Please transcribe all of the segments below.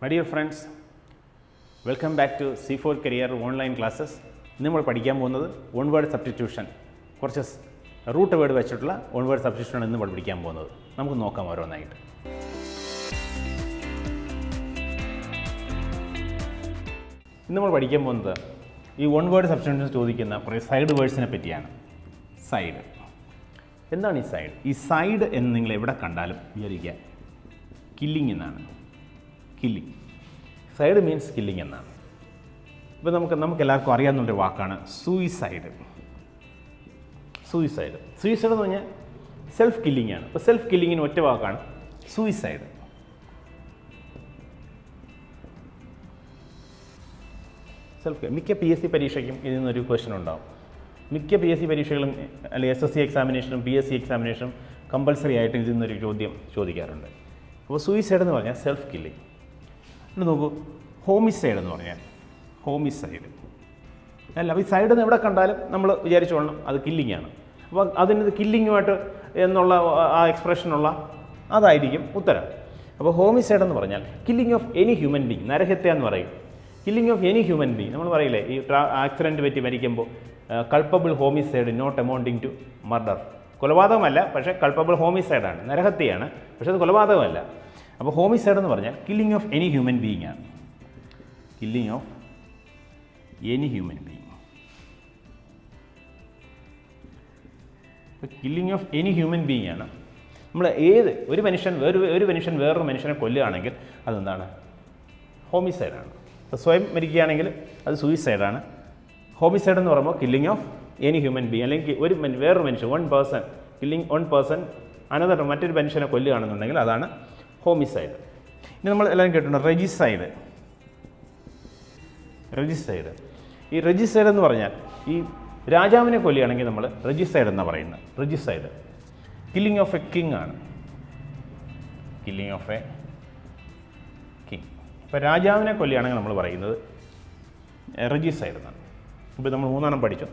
My dear friends, welcome back to C4 Career online classes. ഇന്ന് നമ്മൾ പഠിക്കാൻ പോകുന്നത് വൺ വേർഡ് സബ്സ്റ്റിറ്റ്യൂഷൻ. കുറച്ച് റൂട്ട് വേർഡ് വെച്ചിട്ടുള്ള വൺ വേർഡ് സബ്സ്റ്റിറ്റ്യൂഷൻ ഇന്ന് നമ്മൾ പഠിക്കാൻ പോകുന്നത്. നമുക്ക് നോക്കാം ഓരോന്നായിട്ട്. ഇന്ന് നമ്മൾ പഠിക്കാൻ പോകുന്നത് ഈ വൺ വേർഡ് സബ്സ്റ്റിറ്റ്യൂഷൻ ചോദിക്കുന്ന കുറേ സൈഡ് വേർഡ്സിനെ പറ്റിയാണ്. സൈഡ് എന്താണ് ഈ സൈഡ്? ഈ സൈഡ് എന്ന് നിങ്ങൾ എവിടെ കണ്ടാലും വിചാരിക്കുക കില്ലിംഗ് എന്നാണ്. കില്ലിംഗ്, സൈഡ് മീൻസ് കില്ലിംഗ് എന്നാണ്. ഇപ്പോൾ നമുക്ക് എല്ലാവർക്കും അറിയാവുന്നൊരു വാക്കാണ് സൂയിസൈഡ്. സൂയിസൈഡ് എന്ന് പറഞ്ഞാൽ സെൽഫ് കില്ലിംഗ് ആണ്. ഇപ്പോൾ സെൽഫ് കില്ലിങ്ങിന് ഒറ്റ വാക്കാണ് സൂയിസൈഡ്. മിക്ക PSC പരീക്ഷയ്ക്കും ഇതിൽ നിന്നൊരു ക്വസ്റ്റ്യൻ ഉണ്ടാവും. മിക്ക PSC പരീക്ഷകളും അല്ലെങ്കിൽ SSC എക്സാമിനേഷനും PSC എക്സാമിനേഷനും കമ്പൾസറി ആയിട്ട് ഇതിൽ നിന്നൊരു ചോദ്യം ചോദിക്കാറുണ്ട്. അപ്പോൾ സൂയിസൈഡ് എന്ന് പറഞ്ഞാൽ സെൽഫ് കില്ലിംഗ്. എന്നിട്ട് നോക്കൂ, ഹോമിസൈഡ് എന്ന് പറഞ്ഞാൽ ഹോമിസൈഡ് അല്ല. അപ്പോൾ ഈ സൈഡിൽ നിന്ന് എവിടെ കണ്ടാലും നമ്മൾ വിചാരിച്ചോളണം അത് കില്ലിംഗ് ആണ്. അപ്പോൾ അതിന് കില്ലിങ്ങുമായിട്ട് എന്നുള്ള ആ എക്സ്പ്രഷനുള്ള അതായിരിക്കും ഉത്തരം. അപ്പോൾ ഹോമിസൈഡ് എന്ന് പറഞ്ഞാൽ killing of any human being, നരഹത്യ എന്ന് പറയും. Killing of any human being നമ്മൾ പറയില്ലേ, ഈ ആക്സിഡൻറ്റ് പറ്റി മരിക്കുമ്പോൾ culpable homicide not amounting to murder. കൊലപാതകമല്ല, പക്ഷേ കൾപ്പബിൾ ഹോമിസൈഡാണ്, നരഹത്യയാണ്, പക്ഷേ അത് കൊലപാതകമല്ല. അപ്പോൾ ഹോമിസൈഡ് എന്ന് പറഞ്ഞാൽ killing of any human being ആണ്. Killing of any human being. ഇപ്പോൾ killing of any human being ആണ്. നമ്മൾ ഒരു മനുഷ്യൻ വേറൊരു മനുഷ്യനെ കൊല്ലുകയാണെങ്കിൽ അതെന്താണ്? ഹോമിസൈഡാണ്. ഇപ്പോൾ സ്വയം മരിക്കുകയാണെങ്കിൽ അത് സൂയിസൈഡാണ്. ഹോമിസൈഡ് എന്ന് പറയുമ്പോൾ killing of any human being, അല്ലെങ്കിൽ വേറൊരു മനുഷ്യൻ, വൺ പേഴ്സൺ മറ്റൊരു മനുഷ്യനെ കൊല്ലുകയാണെന്നുണ്ടെങ്കിൽ അതാണ് ഹോമിസൈഡ്. ഇനി നമ്മൾ എല്ലാവരും കേട്ടിട്ടുണ്ട് റെജിസൈഡ്. ഈ റെജിസൈഡ് എന്ന് പറഞ്ഞാൽ ഈ രാജാവിനെ കൊല്ലുകയാണെങ്കിൽ നമ്മൾ റെജിസൈഡ് എന്നാണ് പറയുന്നത്. Regicide killing of A king ആണ്. Killing of A king. ഇപ്പോൾ രാജാവിനെ കൊല്ലുകയാണെങ്കിൽ നമ്മൾ പറയുന്നത് റെജിസൈഡ് എന്നാണ്. ഇപ്പോൾ നമ്മൾ മൂന്നെണ്ണം പഠിച്ചു.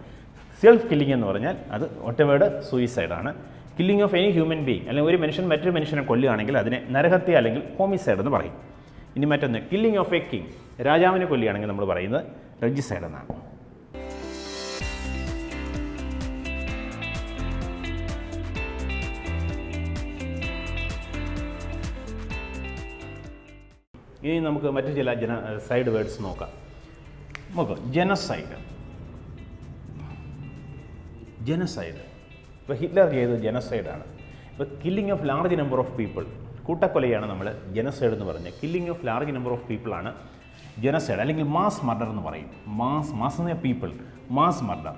സെൽഫ് കില്ലിംഗ് എന്ന് പറഞ്ഞാൽ അത് ഒറ്റ വേർഡ് സൂയിസൈഡാണ്. Killing of any human being, അല്ലെങ്കിൽ ഒരു മനുഷ്യൻ മറ്റൊരു മനുഷ്യനെ കൊല്ലുകയാണെങ്കിൽ അതിനെ നരഹത്യ അല്ലെങ്കിൽ ഹോമിസൈഡ് എന്ന് പറയും. ഇനി മറ്റൊന്ന് കില്ലിംഗ് ഓഫ് എ കിങ്, രാജാവിനെ കൊല്ലുകയാണെങ്കിൽ നമ്മൾ പറയുന്നത് റെജിസൈഡ് എന്നാണ്. ഇനി നമുക്ക് മറ്റു ചില സൈഡ് വേർഡ്സ് നോക്കാം. നോക്കാം, ജനസൈഡ്. ഇപ്പോൾ ഹിറ്റ്ലർ ചെയ്തത് ജനസൈഡാണ്. ഇപ്പോൾ killing of large number of people, കൂട്ടക്കൊലയാണ് നമ്മൾ ജനസൈഡ് എന്ന് പറഞ്ഞത്. Killing of large number of പീപ്പിളാണ് ജനസൈഡ്, അല്ലെങ്കിൽ മാസ് മർഡർ എന്ന് പറയും. മാസ് എന്ന് പറഞ്ഞാൽ പീപ്പിൾ, മാസ് മർഡർ.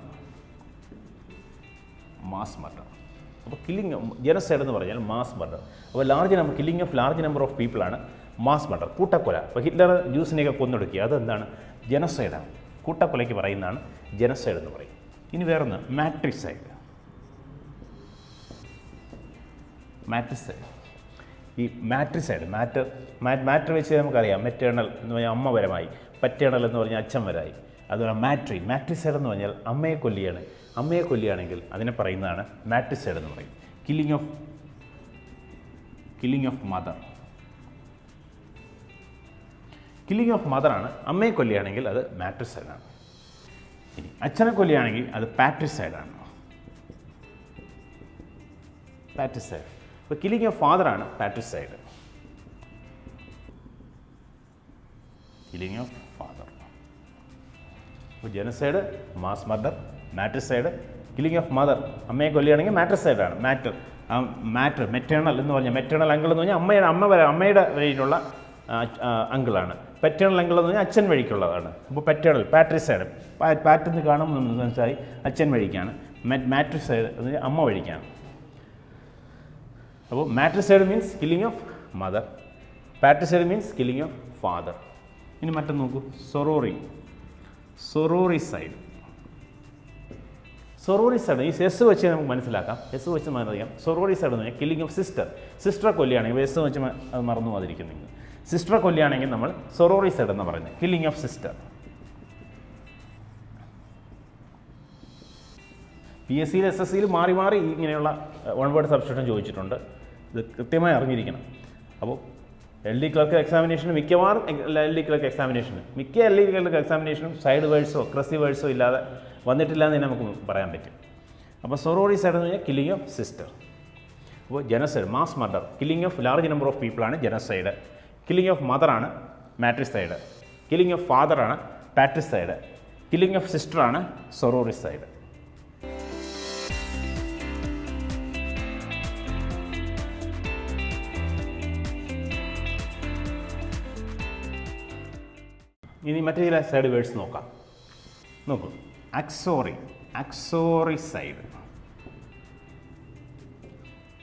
അപ്പോൾ ജനസൈഡ് എന്ന് പറഞ്ഞാൽ മാസ് മർഡർ. അപ്പോൾ killing of large number of പീപ്പിളാണ് മാസ് മർഡർ, കൂട്ടക്കൊല. അപ്പോൾ ഹിറ്റ്ലർ ജ്യൂസിനെയൊക്കെ കൊന്നൊടുക്കി, അതെന്താണ്? ജനസൈഡാണ്. കൂട്ടക്കൊലയ്ക്ക് പറയുന്നതാണ് ജനസൈഡ് എന്ന് പറയും. ഇനി വേറൊന്ന് മാട്രിസൈഡ്. ഈ മാട്രിസൈഡ്, മാറ്റർ വെച്ച് നമുക്കറിയാം, മെറ്റേണൽ എന്ന് പറഞ്ഞാൽ അമ്മപരമായി, പറ്റേണൽ എന്ന് പറഞ്ഞാൽ അച്ഛൻവരായി. അതുപോലെ മാട്രിസൈഡ് എന്ന് പറഞ്ഞാൽ അമ്മയെ കൊല്ലുകയാണെങ്കിൽ അതിനെ പറയുന്നതാണ് മാട്രിസൈഡ് എന്ന് പറയും. കില്ലിംഗ് ഓഫ് മദറാണ്. അമ്മയെ കൊല്ലുകയാണെങ്കിൽ അത് മാട്രിസൈഡാണ്. ഇനി അച്ഛനെ കൊല്ലുകയാണെങ്കിൽ അത് പാട്രിസൈഡാണ്. ഇപ്പോൾ കില്ലിംഗ് ഓഫ് ഫാദറാണ് പാട്രിസൈഡ്. അപ്പോൾ genocide, mass murder, matricide. Killing of mother, അമ്മയെ കൊല്ലുകയാണെങ്കിൽ മാട്രിസൈഡാണ്. മെറ്റേണൽ എന്ന് പറഞ്ഞാൽ, മെറ്റേണൽ അങ്കിൾ എന്ന് പറഞ്ഞാൽ അമ്മയുടെ വഴിയിലുള്ള അങ്കിളാണ്. പറ്റേണൽ അങ്കിൾ എന്ന് പറഞ്ഞാൽ അച്ഛൻ വഴിക്കുള്ളതാണ്. അപ്പോൾ പാട്രിസൈഡ്, പാറ്റെന്ന് കാണുമ്പോൾ മനസ്സിലായി അച്ഛൻ വഴിക്കാണ്. മാട്രിസൈഡ് എന്ന് പറഞ്ഞാൽ അമ്മ വഴിക്കാണ്. അപ്പോൾ matricide means killing of mother, patricide means killing of father. ഇനി മറ്റൊന്ന് നോക്കൂ, സൊറോറിസൈഡ്. ഈ എസ് വെച്ച് നമുക്ക് മനസ്സിലാക്കാം. സൊറോറിസൈഡ് എന്ന് പറഞ്ഞാൽ കില്ലിംഗ് ഓഫ് സിസ്റ്ററെ കൊല്ലുകയാണെങ്കിൽ, എസ് വെച്ച് അത് മറന്നു പോകാതിരിക്കും നിങ്ങൾ. സിസ്റ്ററെ കൊല്ലുകയാണെങ്കിൽ നമ്മൾ സൊറോറിസൈഡ് എന്ന് പറയുന്നത്, killing of sister. PSC SSC മാറി ഇങ്ങനെയുള്ള വൺ വേർഡ് സബ്സ്റ്റിറ്റ്യൂഷൻ ചോദിച്ചിട്ടുണ്ട്. ഇത് കൃത്യമായി അറിഞ്ഞിരിക്കണം. അപ്പോൾ LD ക്ലർക്ക് എക്സാമിനേഷന് മിക്കവാറും LD ക്ലർക്ക് എക്സാമിനേഷന് മിക്ക LD ക്ലർക്ക് എക്സാമിനേഷനും സൈഡ് വേർഡ്സോ ക്രസി വേർഡ്സോ ഇല്ലാതെ വന്നിട്ടില്ല എന്ന് തന്നെ നമുക്ക് പറയാൻ പറ്റും. അപ്പോൾ സൊറോറിസൈഡ് എന്ന് പറഞ്ഞാൽ കില്ലിംഗ് ഓഫ് സിസ്റ്റർ. അപ്പോൾ genocide mass murder, killing of large number of പീപ്പിളാണ് ജനസൈഡ്. കില്ലിംഗ് ഓഫ് മദറാണ് മാട്രിസൈഡ്. കില്ലിംഗ് ഓഫ് ഫാദറാണ് പാട്രിസൈഡ്. കില്ലിംഗ് ഓഫ് സിസ്റ്ററാണ് സൊറോറിസൈഡ്. ഇനി മറ്റു ചില സൈഡ് വേർഡ്സ് നോക്കാം. നോക്കൂ, അക്സോറിസൈഡ്.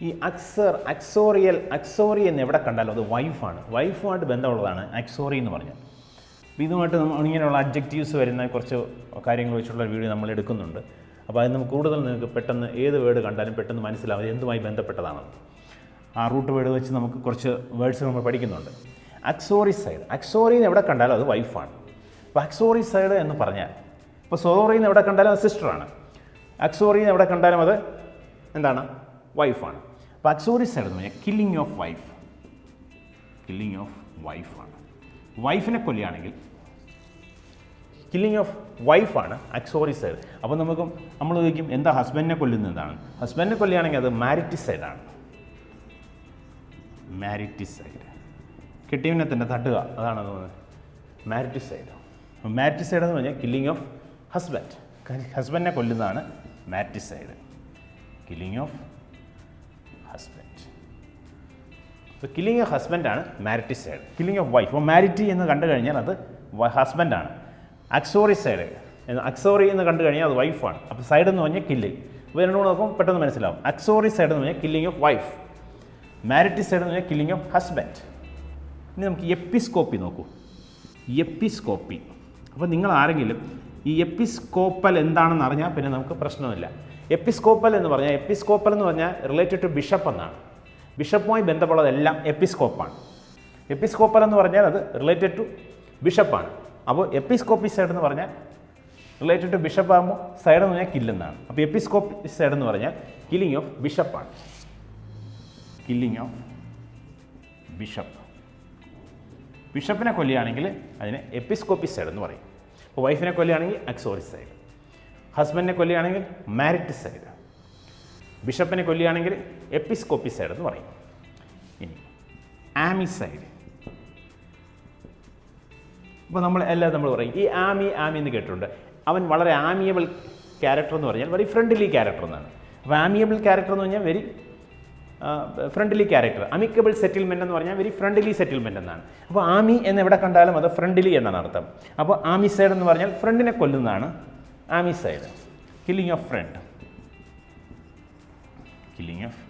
ഈ അക്സോറി എന്ന് എവിടെ കണ്ടാലും അത് വൈഫാണ്. വൈഫുമായിട്ട് ബന്ധമുള്ളതാണ് അക്സോറി എന്ന് പറഞ്ഞാൽ. അപ്പോൾ ഇതുമായിട്ട് ഇങ്ങനെയുള്ള അഡ്ജക്റ്റീവ്സ് വരുന്ന കുറച്ച് കാര്യങ്ങൾ വെച്ചുള്ള വീഡിയോ നമ്മൾ എടുക്കുന്നുണ്ട്. അപ്പോൾ അത് നമുക്ക് കൂടുതൽ നിങ്ങൾക്ക് പെട്ടെന്ന് ഏത് വേർഡ് കണ്ടാലും പെട്ടെന്ന് മനസ്സിലാവും എന്തുമായി ബന്ധപ്പെട്ടതാണെന്ന്. ആ റൂട്ട് വേർഡ് വെച്ച് നമുക്ക് കുറച്ച് വേർഡ്സ് നമ്മൾ പഠിക്കുന്നുണ്ട്. അക്സോറിസൈഡ്, അക്സോറിന്ന് എവിടെ കണ്ടാലും അത് വൈഫാണ്. അപ്പോൾ അക്സോറിസൈഡ് എന്ന് പറഞ്ഞാൽ ഇപ്പോൾ സൊറോറിന്ന് എവിടെ കണ്ടാലും അത് സിസ്റ്ററാണ്. അക്സോറിന്ന് എവിടെ കണ്ടാലും അത് എന്താണ്? വൈഫാണ്. അപ്പോൾ അക്സോറിസൈഡ് എന്ന് പറഞ്ഞാൽ killing of wife. Killing of വൈഫാണ്. വൈഫിനെ കൊല്ലുകയാണെങ്കിൽ കില്ലിംഗ് ഓഫ് വൈഫാണ് അക്സോറിസൈഡ്. അപ്പോൾ നമ്മൾ ചോദിക്കും എന്താ ഹസ്ബൻഡിനെ കൊല്ലുന്നതാണ്? ഹസ്ബൻഡിനെ കൊല്ലുകയാണെങ്കിൽ അത് മാരിറ്റിസൈഡാണ്. മാരിറ്റിസൈഡ്, കെട്ടിയവനെ തന്നെ തട്ടുക, അതാണ് തോന്നുന്നത് മാരിറ്റിസൈഡ്. മാരിറ്റിസൈഡ് എന്ന് പറഞ്ഞാൽ കില്ലിംഗ് ഓഫ് ഹസ്ബൻഡ്, ഹസ്ബൻഡിനെ കൊല്ലുന്നതാണ് മാരിറ്റിസൈഡ്. Killing of husband. അപ്പോൾ കില്ലിംഗ് ഓഫ് ഹസ്ബൻഡാണ് മാരിറ്റിസൈഡ്. കില്ലിംഗ് ഓഫ് വൈഫ്, അപ്പോൾ മാരിറ്റി എന്ന് കണ്ടു കഴിഞ്ഞാൽ അത് ഹസ്ബൻഡാണ്. അക്സോറിസൈഡ്, അക്സോറി എന്ന് കണ്ടു കഴിഞ്ഞാൽ അത് വൈഫാണ്. അപ്പോൾ സൈഡ് എന്ന് പറഞ്ഞാൽ കില്ലിംഗ്. അപ്പോൾ രണ്ടു കൂടെ നോക്കുമ്പോൾ പെട്ടെന്ന് മനസ്സിലാവും. അക്സോറിസൈഡ് എന്ന് പറഞ്ഞാൽ കില്ലിംഗ് ഓഫ് വൈഫ്, മാരിറ്റിസൈഡ് എന്ന് പറഞ്ഞാൽ കില്ലിംഗ് ഓഫ് ഹസ്ബൻഡ്. ഇനി നമുക്ക് എപ്പിസ്കോപ്പി നോക്കൂ. എപ്പിസ്കോപ്പി, അപ്പോൾ നിങ്ങൾ ആരെങ്കിലും ഈ എപ്പിസ്കോപ്പൽ എന്താണെന്ന് അറിഞ്ഞാൽ പിന്നെ നമുക്ക് പ്രശ്നമില്ല. എപ്പിസ്കോപ്പൽ എന്ന് പറഞ്ഞാൽ റിലേറ്റഡ് ടു ബിഷപ്പ് എന്നാണ്. ബിഷപ്പുമായി ബന്ധപ്പെട്ടതെല്ലാം എപ്പിസ്കോപ്പാണ്. എപ്പിസ്കോപ്പൽ എന്ന് പറഞ്ഞാൽ അത് റിലേറ്റഡ് ടു ബിഷപ്പാണ്. അപ്പോൾ എപ്പിസ്കോപ്പി സൈഡ് എന്ന് പറഞ്ഞാൽ റിലേറ്റഡ് ടു ബിഷപ്പ് ആകുമ്പോൾ സൈഡ് എന്ന് പറഞ്ഞാൽ കില്ലെന്നാണ്. അപ്പോൾ എപ്പിസ്കോപ്പി സൈഡ് എന്ന് പറഞ്ഞാൽ കില്ലിംഗ് ഓഫ് ബിഷപ്പാണ്. Killing of bishop. ബിഷപ്പിനെ കൊല്ലുകയാണെങ്കിൽ അതിനെ എപ്പിസ്കോപ്പിസൈഡ് എന്ന് പറയും. അപ്പോൾ വൈഫിനെ കൊല്ലുകയാണെങ്കിൽ അക്സോറിസൈഡ്, ഹസ്ബൻഡിനെ കൊല്ലുകയാണെങ്കിൽ മാരിറ്റിസൈഡ്, ബിഷപ്പിനെ കൊല്ലുകയാണെങ്കിൽ എപ്പിസ്കോപ്പിസൈഡ് എന്ന് പറയും. ഇനി ആമിസൈഡ്. അപ്പോൾ നമ്മൾ പറയും ഈ ആമി എന്ന് കേട്ടിട്ടുണ്ട്. അവൻ വളരെ ആമിയബിൾ ക്യാരക്ടർ എന്ന് പറഞ്ഞാൽ വെരി ഫ്രണ്ട്ലി ക്യാരക്ടർ എന്നാണ്. അപ്പോൾ ആമിയബിൾ ക്യാരക്ടർ എന്ന് പറഞ്ഞാൽ very friendly character. Amicable settlement എന്ന് പറഞ്ഞാൽ വെരി ഫ്രണ്ട്ലി സെറ്റിൽമെൻറ്റ് എന്നാണ്. അപ്പോൾ ആമി എന്ന് എവിടെ കണ്ടാലും അത് ഫ്രണ്ട്ലി എന്നാണ് അർത്ഥം. അപ്പോൾ ആമിസൈഡ് എന്ന് പറഞ്ഞാൽ ഫ്രണ്ടിനെ കൊല്ലുന്നതാണ് amicide. Killing of friend. Killing of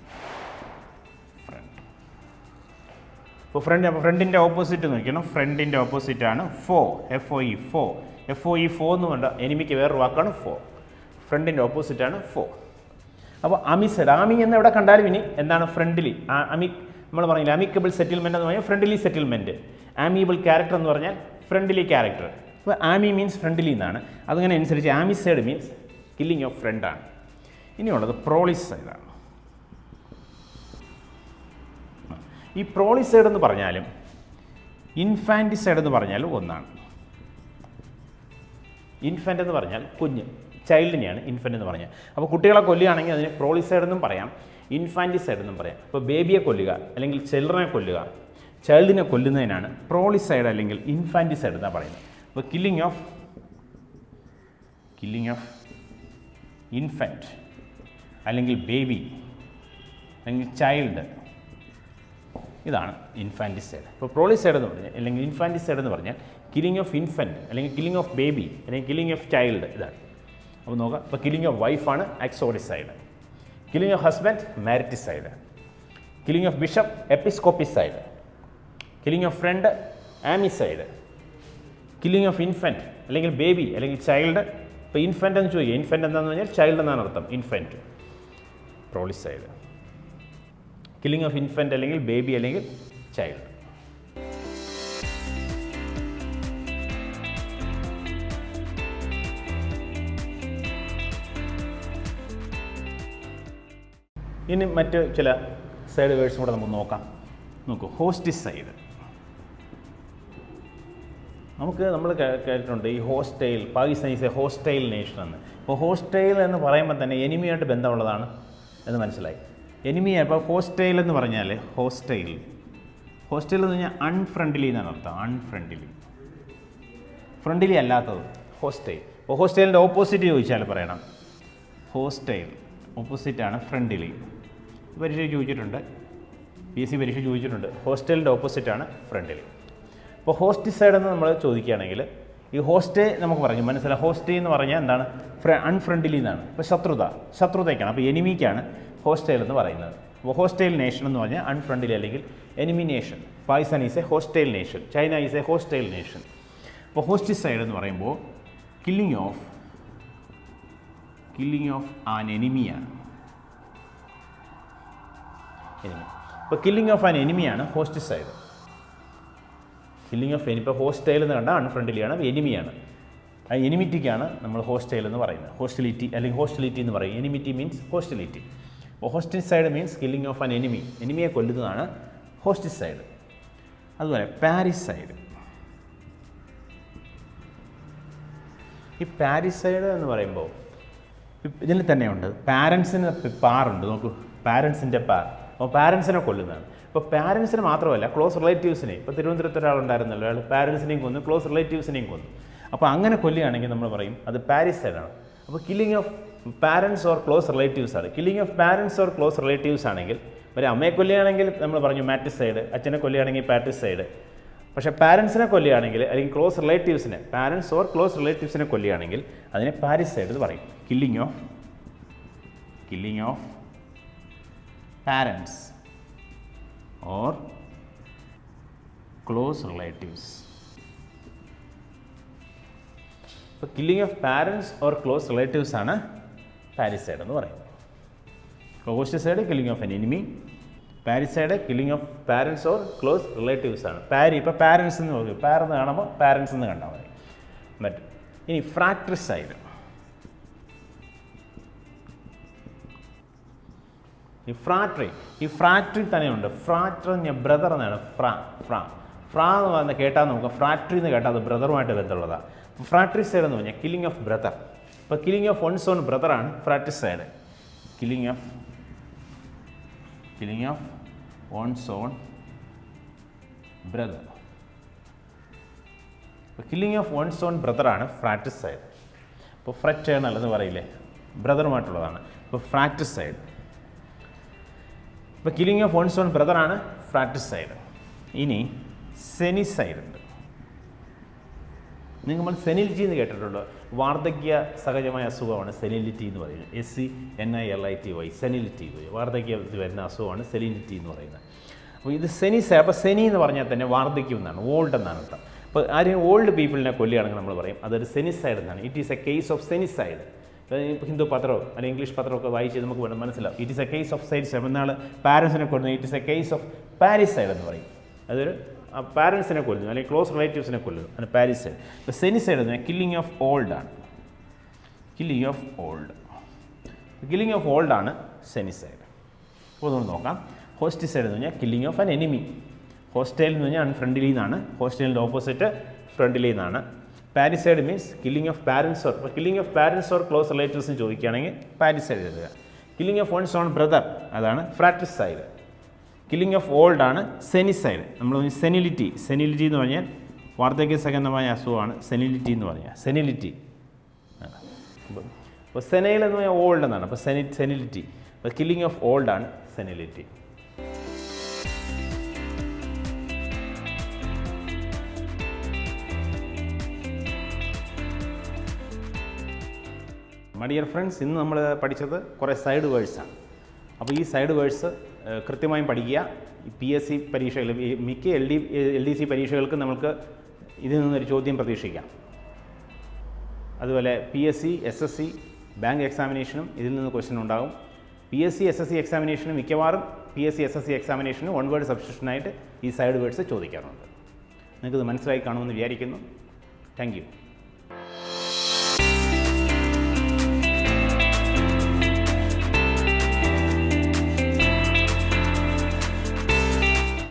friend. അപ്പോൾ ഫ്രണ്ടിൻ്റെ ഓപ്പോസിറ്റ് നോക്കണം. ഫ്രണ്ടിൻ്റെ ഓപ്പോസിറ്റാണ് ഫോ. FOE ഫോ. FOE ഫോ എന്ന് പറഞ്ഞാൽ എനിമിക്ക് വേറൊരു വാക്കാണ് ഫോ. ഫ്രണ്ടിൻ്റെ ഓപ്പോസിറ്റാണ് ഫോ. അപ്പോൾ അമിസൈഡ്, ആമി എന്ന് എവിടെ കണ്ടാലും ഇനി എന്താണ്? ഫ്രണ്ട്ലി. നമ്മൾ പറഞ്ഞില്ല അമിക്കബിൾ സെറ്റിൽമെൻറ്റ് എന്ന് പറഞ്ഞാൽ ഫ്രണ്ട്ലി സെറ്റിൽമെൻറ്റ്. ആമിയബിൾ ക്യാരക്ടർ എന്ന് പറഞ്ഞാൽ ഫ്രണ്ട്ലി ക്യാരക്ടർ. അപ്പോൾ ആമി മീൻസ് ഫ്രണ്ട്ലി എന്നാണ്. അതിങ്ങനെ അനുസരിച്ച് ആമിസൈഡ് മീൻസ് കില്ലിംഗ് ഓഫ് ഫ്രണ്ടാണ്. ഇനിയുള്ളത് പ്രോളിസൈഡാണ്. ഈ പ്രോളിസൈഡ് എന്ന് പറഞ്ഞാലും ഇൻഫാൻറ്റിസൈഡ് എന്ന് പറഞ്ഞാലും ഒന്നാണ്. ഇൻഫൻ്റ് എന്ന് പറഞ്ഞാൽ കുഞ്ഞ്, ചൈൽഡിനെയാണ് ഇൻഫൻ്റ് എന്ന് പറഞ്ഞാൽ. അപ്പോൾ കുട്ടികളെ കൊല്ലുകയാണെങ്കിൽ അതിന് പ്രോളിസൈഡ് എന്നും പറയാം, ഇൻഫാൻറ്റിസൈഡ് എന്നും പറയാം. അപ്പോൾ ബേബിയെ കൊല്ലുക അല്ലെങ്കിൽ ചിൽഡ്രനെ കൊല്ലുക, ചൈൽഡിനെ കൊല്ലുന്നതിനാണ് പ്രോളിസൈഡ് അല്ലെങ്കിൽ ഇൻഫാൻറ്റിസൈഡ് എന്നാണ് പറയുന്നത്. അപ്പോൾ കില്ലിംഗ് ഓഫ് ഇൻഫൻറ്റ് അല്ലെങ്കിൽ ബേബി അല്ലെങ്കിൽ ചൈൽഡ്, ഇതാണ് ഇൻഫാൻറ്റിസൈഡ്. ഇപ്പോൾ പ്രോളിസൈഡ് എന്ന് പറഞ്ഞാൽ അല്ലെങ്കിൽ ഇൻഫാൻറ്റിസൈഡ് എന്ന് പറഞ്ഞാൽ കില്ലിംഗ് ഓഫ് ഇൻഫൻറ്റ് അല്ലെങ്കിൽ കില്ലിംഗ് ഓഫ് ബേബി അല്ലെങ്കിൽ കില്ലിംഗ് ഓഫ് ചൈൽഡ്, ഇതാണ്. അപ്പോൾ നോക്കാം. ഇപ്പോൾ കില്ലിംഗ് ഓഫ് വൈഫാണ് uxoricide. Killing of husband mariticide. Killing of bishop episcopicide. Killing of friend amicide. Killing of infant അല്ലെങ്കിൽ ബേബി അല്ലെങ്കിൽ ചൈൽഡ്. ഇപ്പോൾ ഇൻഫൻറ്റ് എന്ന് ചോദിക്കുക, ഇൻഫൻറ്റ് എന്താണെന്ന് പറഞ്ഞാൽ ചൈൽഡ് എന്നാണ് അർത്ഥം. ഇൻഫൻറ്റ് പ്രോളിസൈഡ്. കില്ലിംഗ് ഓഫ് ഇൻഫൻറ്റ് അല്ലെങ്കിൽ ബേബി അല്ലെങ്കിൽ ചൈൽഡ്. ഇനി മറ്റ് ചില സൈഡ് വേർഡ്സും കൂടെ നമുക്ക് നോക്കാം. നോക്കൂ, ഹോസ്റ്റിസൈഡ്. നമ്മൾ കേട്ടിട്ടുണ്ട് ഈ hostile, Pakistan is A hostile nation എന്ന്. ഇപ്പോൾ ഹോസ്റ്റൈൽ എന്ന് പറയുമ്പോൾ തന്നെ എനിമിയായിട്ട് ബന്ധമുള്ളതാണ് എന്ന് മനസ്സിലായി. ഇപ്പോൾ ഹോസ്റ്റൈൽ എന്ന് പറഞ്ഞാൽ ഹോസ്റ്റൈൽ എന്ന് പറഞ്ഞാൽ അൺഫ്രണ്ട്ലി എന്നാണ് അർത്ഥം. ഫ്രണ്ട്ലി അല്ലാത്തത് ഹോസ്റ്റൈൽ. അപ്പോൾ ഹോസ്റ്റൈലിൻ്റെ ഓപ്പോസിറ്റ് ചോദിച്ചാൽ പറയണം ഹോസ്റ്റൈൽ. ഓപ്പോസിറ്റാണ് ഫ്രണ്ട്ലി. പരീക്ഷ ചോദിച്ചിട്ടുണ്ട്, PSC പരീക്ഷ ചോദിച്ചിട്ടുണ്ട്. ഹോസ്റ്റലിൻ്റെ ഓപ്പോസിറ്റാണ് ഫ്രണ്ട്ലി. അപ്പോൾ ഹോസ്റ്റിസൈഡ് എന്ന് നമ്മൾ ചോദിക്കുകയാണെങ്കിൽ ഈ ഹോസ്റ്റേ നമുക്ക് പറഞ്ഞു മനസ്സിലായി. ഹോസ്റ്റേ എന്ന് പറഞ്ഞാൽ എന്താണ്? അൺഫ്രണ്ട്ലി എന്നാണ്. ഇപ്പോൾ ശത്രുതയ്ക്കാണ്. അപ്പോൾ എനിമിക്കാണ് ഹോസ്റ്റൈൽ എന്ന് പറയുന്നത്. അപ്പോൾ ഹോസ്റ്റൈൽ നേഷൻ എന്ന് പറഞ്ഞാൽ അൺഫ്രണ്ട്ലി അല്ലെങ്കിൽ enemy nation. Pakistan is A hostile nation, China is A hostile nation. അപ്പോൾ ഹോസ്റ്റിസൈഡ് എന്ന് പറയുമ്പോൾ കില്ലിങ് ഓഫ് ആൻ എനിമിയാണ്. ഇപ്പോൾ കില്ലിങ് ഓഫ് ആൻ എനിമിയാണ് ഹോസ്റ്റിസൈഡ്. ഇപ്പോൾ ഹോസ്റ്റൈൽ എന്ന് കണ്ടാൽ അൺഫ്രണ്ട്ലിയാണ്, എനിമിയാണ്. ആ എനിമിറ്റിക്കാണ് നമ്മൾ ഹോസ്റ്റൈൽ എന്ന് പറയുന്നത്. ഹോസ്റ്റിലിറ്റി അല്ലെങ്കിൽ ഹോസ്റ്റിലിറ്റി എന്ന് പറയും. Enmity means hostility. അപ്പോൾ ഹോസ്റ്റിസൈഡ് മീൻസ് കില്ലിങ് ഓഫ് ആൻ എനിമിയെ കൊല്ലുന്നതാണ് ഹോസ്റ്റിസൈഡ്. അതുപോലെ പാരിസൈഡ്. ഈ പാരിസൈഡ് എന്ന് പറയുമ്പോൾ ഇതിൽ തന്നെയുണ്ട് പാരൻസിന് പാറുണ്ട്. നോക്കൂ, പാരൻസിൻ്റെ പാർ. അപ്പോൾ പാരൻസിനെ കൊല്ലുന്നതാണ്. ഇപ്പോൾ പാരൻസിന് മാത്രമല്ല ക്ലോസ് റിലേറ്റീവ്സിനെയും. ഇപ്പോൾ തിരുവനന്തപുരത്ത് ഒരാളുണ്ടായിരുന്നല്ലോ, അയാൾ പാരൻസിനെയും കൊന്നു, ക്ലോസ് റിലേറ്റീവ്സിനെയും കൊന്നു. അപ്പോൾ അങ്ങനെ കൊല്ലുകയാണെങ്കിൽ നമ്മൾ പറയും അത് പാരിസൈഡാണ്. അപ്പോൾ killing of parents or close relatives ആണ്. Killing of parents or close relatives ആണെങ്കിൽ, ഒരു അമ്മയെ കൊല്ലുകയാണെങ്കിൽ നമ്മൾ പറഞ്ഞു മാറ്റിസൈഡ്, അച്ഛനെ കൊല്ലുകയാണെങ്കിൽ പാറ്റിസൈഡ്. പക്ഷേ പാരൻസിനെ കൊല്ലുകയാണെങ്കിൽ അല്ലെങ്കിൽ ക്ലോസ് റിലേറ്റീവ്സിനെ, പാരൻസ് ഓർ ക്ലോസ് റിലേറ്റീവ്സിനെ കൊല്ലുകയാണെങ്കിൽ അതിനെ പാരിസൈഡ് എന്ന് പറയും. Killing of parents or close relatives. അപ്പോൾ killing of parents or close relatives ആണ് പാരിസൈഡ് എന്ന് പറയുന്നത്. Hosticide killing of an enemy, parricide killing of parents or close relatives ആണ്. ഇപ്പോൾ പാരൻസ് എന്ന് പറയും, പാരെന്ന് കാണുമ്പോൾ പാരൻസ് എന്ന് കണ്ടാൽ മതി. ഇനി ഫ്രാട്രിസൈഡ്. ഈ ഫ്രാട്രി തന്നെയുണ്ട്. ഫ്രാറ്റർ ഞാൻ ബ്രദർ എന്നാണ്. ഫ്രാ എന്ന് പറഞ്ഞാൽ കേട്ടാൽ നമുക്ക് ഫ്രാട്രി എന്ന് കേട്ടാൽ അത് ബ്രദറുമായിട്ട് ബന്ധമുള്ളതാണ്. ഫ്രാട്രിസൈഡ് എന്ന് പറഞ്ഞാൽ കില്ലിങ് ഓഫ് ബ്രദർ. ഇപ്പോൾ കില്ലിങ് ഓഫ് വൺസ് ഓൺ ബ്രദറാണ് fratricide. Killing of one's own brother. ഇപ്പോൾ കില്ലിങ് ഓഫ് വൺസ് ഓൺ ബ്രദറാണ് ഫ്രാട്രിസൈഡ്. ഇപ്പോൾ ഫ്രറ്റേണൽ എന്ന് പറയില്ലേ, ബ്രദറുമായിട്ടുള്ളതാണ്. ഇപ്പോൾ ഫ്രാട്രിസൈഡ്. ഇപ്പോൾ കില്ലിങ് ഓഫ് വൺസ് ഓൺ ബ്രദറാണ് ഫ്രാട്രിസൈഡ്. ഇനി സെനിസൈഡ് ഉണ്ട്. നമ്മൾ സെനിലിറ്റി എന്ന് കേട്ടിട്ടുണ്ടോ? വാർദ്ധക്യ സഹജമായ അസുഖമാണ് സെനിലിറ്റി എന്ന് പറയുന്നത്. SENILITY സെനിലിറ്റി, വാർദ്ധക്യത്തിൽ വരുന്ന അസുഖമാണ് സെനിലിറ്റി എന്ന് പറയുന്നത്. അപ്പോൾ ഇത് സെനിസൈഡ്. അപ്പോൾ സെനി എന്ന് പറഞ്ഞാൽ തന്നെ വാർദ്ധക്യം എന്നാണ്, ഓൾഡ് എന്നാണ് അർത്ഥം. അപ്പോൾ ആരെയും ഓൾഡ് പീപ്പിളിനെ കൊല്ലുകയാണെങ്കിൽ നമ്മൾ പറയും അതൊരു സെനിസൈഡ് എന്നാണ്. It is a case of senicide. Hindu പത്രമോ അല്ലെങ്കിൽ ഇംഗ്ലീഷ് പത്രമൊക്കെ വായിച്ച് നമുക്ക് മനസ്സിലാവും. It is a case of senicide. എന്നാൽ പാരൻസിനെ കൊല്ലുന്നത് it is a case of parricide എന്ന് പറയും. അതൊരു പാരൻസിനെ കൊല്ലുന്നു അല്ലെങ്കിൽ ക്ലോസ് റിലേറ്റീവ്സിനെ കൊല്ലുന്നു, അത് പാരിസൈഡ്. ഇപ്പോൾ സെനിസൈഡ് എന്ന് പറഞ്ഞാൽ കില്ലിങ് ഓഫ് ഓൾഡ് ആണ്. കില്ലിങ് ഓഫ് ഓൾഡ് ആണ് സെനിസൈഡ്. അപ്പോൾ ഒന്ന് നോക്കാം. ഹോസ്റ്റിസൈഡ് എന്ന് പറഞ്ഞാൽ killing of an enemy. Hostile എന്ന് പറഞ്ഞാൽ അൺഫ്രണ്ട്ലി എന്നാണ്. ഹോസ്റ്റൈലിൻ്റെ ഓപ്പോസിറ്റ് ഫ്രണ്ട്ലി എന്നാണ്. Parricide means killing of parents or, killing of parents or close റിലേറ്റീവ്സിന് ചോദിക്കുകയാണെങ്കിൽ പാരിസൈഡ് എഴുതുക. Killing of one's own brother അതാണ് ഫ്രാട്രിസൈഡ്. കില്ലിങ് ഓഫ് ഓൾഡ് ആണ് സെനിസൈഡ്. നമ്മൾ സെനിലിറ്റി എന്ന് പറഞ്ഞാൽ വാർദ്ധക്യ സഹജമായ അസുഖമാണ് സെനിലിറ്റി എന്ന് പറഞ്ഞാൽ. അപ്പോൾ സെനൈൽ എന്ന് പറഞ്ഞാൽ ഓൾഡ് എന്നാണ്. അപ്പോൾ സെനിലിറ്റി. അപ്പോൾ കില്ലിങ് ഓഫ് ഓൾഡ് ആണ് സെനിലിറ്റി. മൈ ഡിയർ ഫ്രണ്ട്സ്, ഇന്ന് നമ്മൾ പഠിച്ചത് കുറേ സൈഡ് വേഴ്സാണ്. അപ്പോൾ ഈ സൈഡ് വേഴ്സ് കൃത്യമായും പഠിക്കുക. PSC പരീക്ഷകൾ, മിക്ക LDC പരീക്ഷകൾക്ക് നമുക്ക് ഇതിൽ നിന്നൊരു ചോദ്യം പ്രതീക്ഷിക്കാം. അതുപോലെ PSC, SSC, ബാങ്ക് എക്സാമിനേഷനും ഇതിൽ നിന്ന് ക്വസ്റ്റ്യൻ ഉണ്ടാകും. PSC, SSC എക്സാമിനേഷനും മിക്കവാറും PSC, SSC എക്സാമിനേഷന് വൺ വേർഡ് സബ്സ്റ്റിറ്റ്യൂഷനായിട്ട് ഈ സൈഡ് വേർഡ്സ് ചോദിക്കാറുണ്ട്. നിങ്ങൾക്കിത് മനസ്സിലായി കാണുമെന്ന് വിചാരിക്കുന്നു. Thank you.